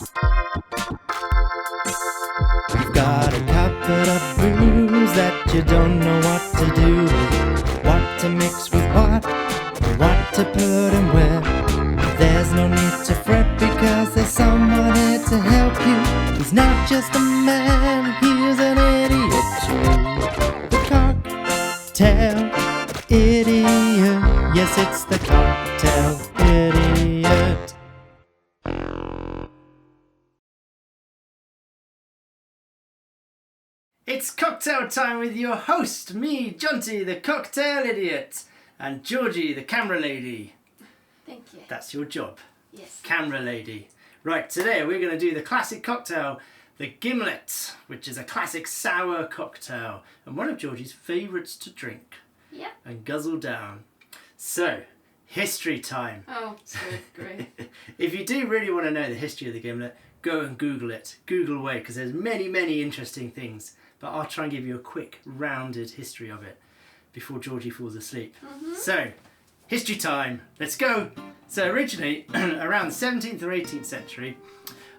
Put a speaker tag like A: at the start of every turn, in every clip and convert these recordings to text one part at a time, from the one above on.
A: You've got a cupboard of booze that you don't know what to do with, what to mix with what to put in where. There's no need to fret because there's someone here to help you. He's not just a man, he's an idiot too. The cocktail idiot, yes, it's the cocktail idiot. It's cocktail time with your host, me, Jonty, the cocktail idiot, and Georgie, the camera lady.
B: Thank you.
A: That's your job.
B: Yes.
A: Camera lady. Right, today we're going to do the classic cocktail, the Gimlet, which is a classic sour cocktail and one of Georgie's favourites to drink.
B: Yeah.
A: And guzzle down. So, history time.
B: Oh, good, great.
A: If you do really want to know the history of the Gimlet, go and Google it. Google away, because there's many, many interesting things. But I'll try and give you a quick, rounded history of it before Georgie falls asleep.
B: Mm-hmm.
A: So, history time. Let's go. So originally, around the 17th or 18th century,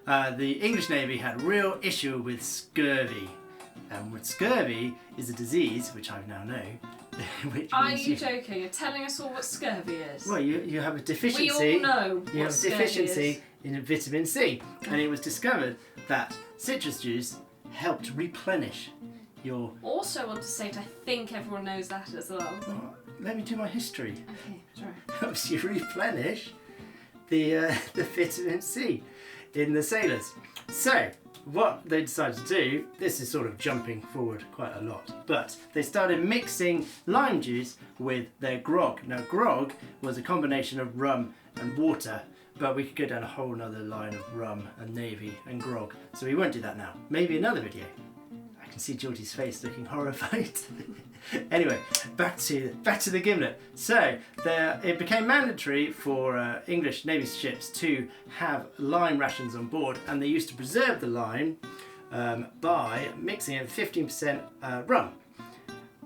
A: the English Navy had a real issue with scurvy. And with scurvy is a disease, which I now know. Which
B: Are you joking? You're telling us all what scurvy is?
A: Well, you have a deficiency.
B: We all know
A: You have
B: what
A: a
B: scurvy
A: deficiency
B: is.
A: in vitamin C. And it was discovered that citrus juice helped replenish your...
B: Also want to state, I think everyone knows that as well.
A: Oh, let me do my history.
B: Okay, sorry.
A: Helps you replenish the vitamin C in the sailors. So what they decided to do, this is sort of jumping forward quite a lot, but they started mixing lime juice with their grog. Now grog was a combination of rum and water, but we could go down a whole nother line of rum and navy and grog, so we won't do that now. Maybe another video. I can see Georgie's face looking horrified. Anyway, back to the Gimlet. So it became mandatory for English Navy ships to have lime rations on board, and they used to preserve the lime by mixing it with 15% rum.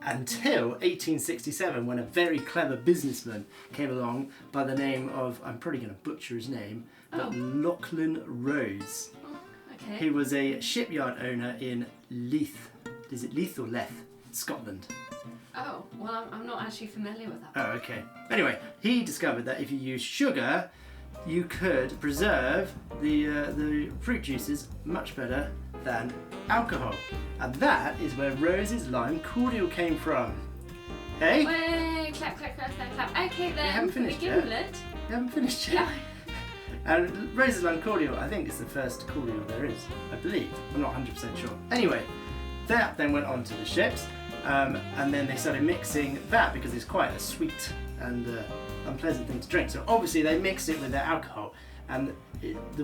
A: Until 1867, when a very clever businessman came along by the name of, I'm probably going to butcher his name, but Lachlan Rose.
B: Okay.
A: He was a shipyard owner in Leith. Is it Leith or Leith? Scotland.
B: Oh, well, I'm not actually familiar with that.
A: Oh, okay. Anyway, he discovered that if you use sugar, you could preserve the fruit juices much better than alcohol. And that is where Rose's lime cordial came from. Hey?
B: Wait, clap, clap, clap, clap, clap. Okay then,
A: You haven't finished
B: the
A: yet.
B: Gimlet.
A: You haven't finished yet.
B: No.
A: And Rose's lime cordial, I think, is the first cordial there is, I believe. I'm not 100% sure. Anyway, that then went on to the ships, and then they started mixing that because it's quite a sweet and unpleasant thing to drink. So obviously they mixed it with their alcohol, and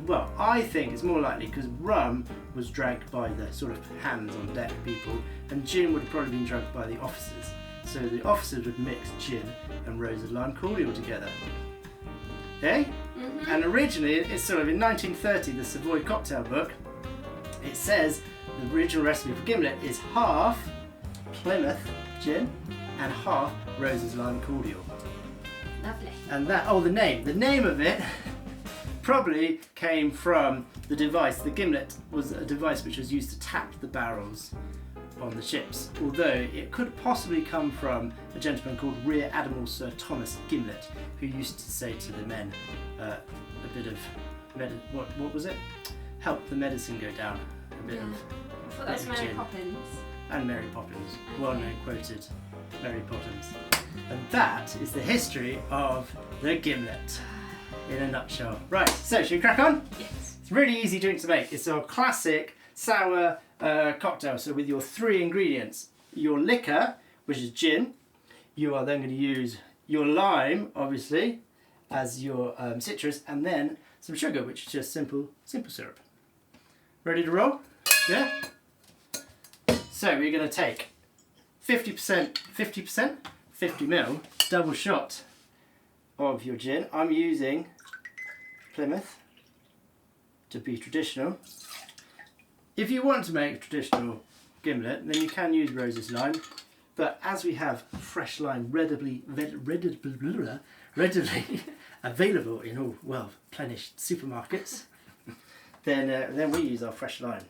A: well, I think it's more likely because rum was drank by the sort of hands-on deck people, and gin would have probably been drunk by the officers. So the officers would mix gin and Rose's lime cordial together. Okay?
B: Mm-hmm.
A: And originally, it's sort of in 1930, the Savoy cocktail book, it says the original recipe for Gimlet is half Plymouth gin and half Rose's lime cordial.
B: Lovely.
A: And the name of it probably came from the device. The Gimlet was a device which was used to tap the barrels on the ships, although it could possibly come from a gentleman called Rear Admiral Sir Thomas Gimlet, who used to say to the men a bit of what was it? Help the medicine go down. A bit of
B: I thought that was Mary
A: gin.
B: Poppins.
A: And Mary Poppins,
B: Okay.
A: well-known quoted Mary Poppins. And that is the history of the Gimlet in a nutshell. Right, so should we crack on?
B: Yes.
A: It's a really easy drink to make. It's a classic sour cocktail. So with your three ingredients, your liquor, which is gin, you are then going to use your lime, obviously, as your citrus, and then some sugar, which is just simple syrup. Ready to roll? Yeah? So we're going to take 50%, 50 ml, double shot of your gin. I'm using Plymouth to be traditional. If you want to make a traditional Gimlet, then you can use Rose's lime, but as we have fresh lime readily available in all well-plenished supermarkets, then we use our fresh lime.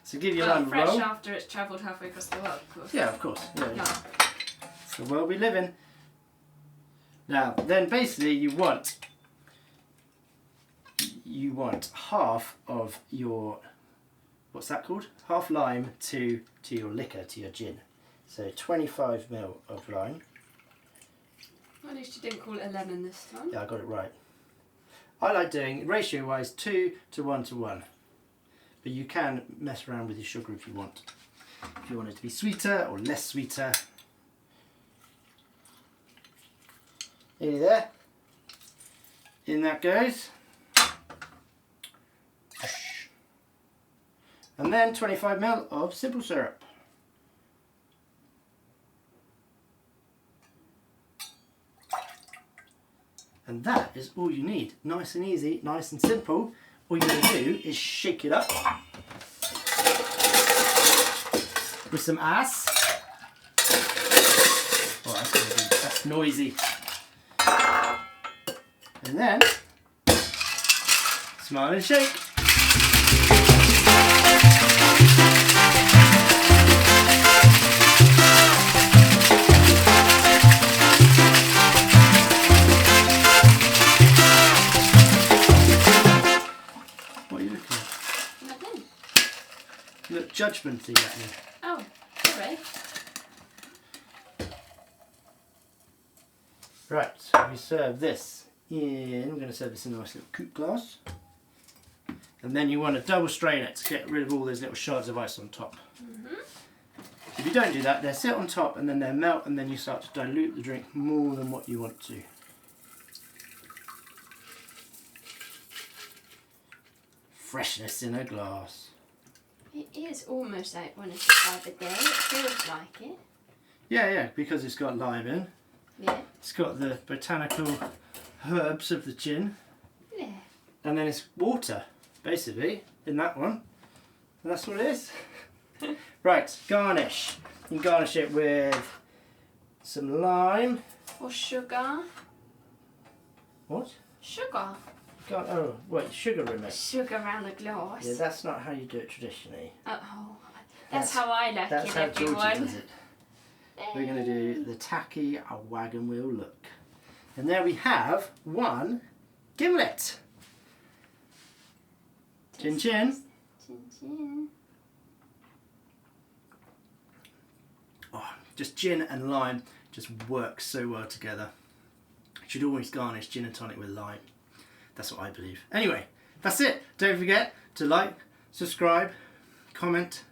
A: So give your
B: Well,
A: lime a
B: fresh
A: roll.
B: after it's travelled halfway across the world, of course.
A: Yeah, of course. Yeah.
B: Yeah.
A: It's the world we live in. Now, then basically you want half of your, what's that called? Half lime to your liquor, to your gin. So 25 ml of lime.
B: At least you didn't call it a lemon this time.
A: Yeah, I got it right. I like doing ratio wise 2 to 1 to 1. But you can mess around with your sugar if you want. If you want it to be sweeter or less sweeter. Nearly there. In that goes. And then 25 ml of simple syrup. And that is all you need. Nice and easy, nice and simple. All you're going to do is shake it up with some ice. Oh, that's noisy. And then smile and shake. What are you looking at?
B: Nothing.
A: You look judgmenty at me.
B: Oh, sorry.
A: Right, so we serve this in, we're going to serve this in a nice little coupe glass. And then you want to double strain it to get rid of all those little shards of ice on top. If you don't do that, they sit on top and then they melt and then you start to dilute the drink more than what you want to. Freshness in a glass.
B: It is almost like one of the time of day. It feels like it.
A: Yeah, because it's got lime in.
B: Yeah.
A: It's got the botanical herbs of the gin.
B: Yeah.
A: And then it's water, basically, in that one. And that's what it is. Right, garnish. You can garnish it with some lime.
B: Or sugar.
A: What?
B: Sugar.
A: Oh, wait, sugar in it.
B: Sugar around the glass.
A: Yeah, that's not how you do it traditionally.
B: Oh, that's how I like
A: That's
B: it,
A: how
B: everyone.
A: Georgie does it. We're going to do the tacky wagon wheel look. And there we have one Gimlet. Chin chin.
B: Chin chin.
A: Oh, just gin and lime just works so well together. You should always garnish gin and tonic with lime. That's what I believe. Anyway, that's it. Don't forget to like, subscribe, comment.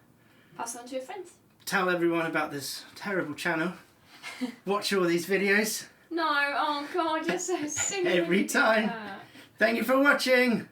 B: Pass on to your friends.
A: Tell everyone about this terrible channel. Watch all these videos
B: No, oh God, you're so silly.
A: every time. Thank you for watching.